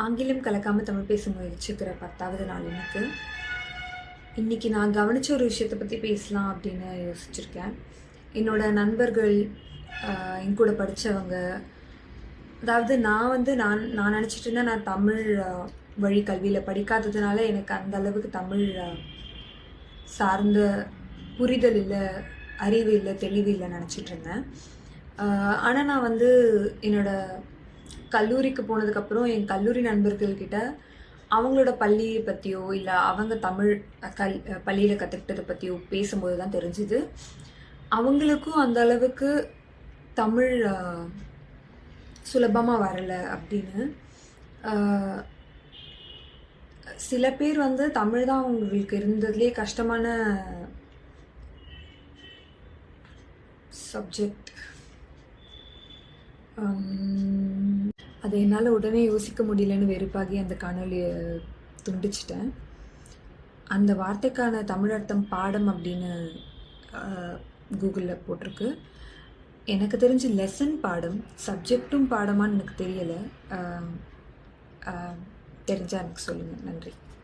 ஆங்கிலம் கலக்காமல் தமிழ் பேச முயற்சிக்கிற 10வது நாள் எனக்கு. இன்றைக்கி நான் கவனித்த ஒரு விஷயத்தை பற்றி பேசலாம் அப்படின்னு யோசிச்சுருக்கேன். என்னோடய நண்பர்கள், என் கூட படித்தவங்க, அதாவது நான் நினச்சிட்டு இருந்தேன் நான் தமிழ் வழி கல்வியில் படிக்காததுனால எனக்கு அந்த அளவுக்கு தமிழ் சார்ந்த புரிதல் இல்லை, அறிவு இல்லை, தெளிவு இல்லை நினச்சிட்டு இருந்தேன். ஆனால் நான் என்னோடய கல்லூரிக்கு போனதுக்கப்புறம் என் கல்லூரி நண்பர்கள்கிட்ட அவங்களோட பள்ளியை பற்றியோ இல்லை அவங்க தமிழ் பள்ளியில் கற்றுக்கிட்டதை பற்றியோ பேசும்போது தான் தெரிஞ்சுது அவங்களுக்கும் அந்த அளவுக்கு தமிழ் சுலபமாக வரலை அப்படின்னு. சில பேர் தமிழ் தான் அவங்களுக்கு இருந்ததுலேயே கஷ்டமான சப்ஜெக்ட். அதை என்னால் உடனே யோசிக்க முடியலன்னு வெறுப்பாகி அந்த காணொலியை துண்டிச்சிட்டேன். அந்த வார்த்தைக்கான தமிழ் அர்த்தம் பாடம் அப்படின்னு கூகுளில் போட்டிருக்கு. எனக்கு தெரிஞ்சு லெசன் பாடம், சப்ஜெக்டும் பாடமான்னு எனக்கு தெரியலை. தெரிஞ்சால் எனக்கு சொல்லுங்கள். நன்றி.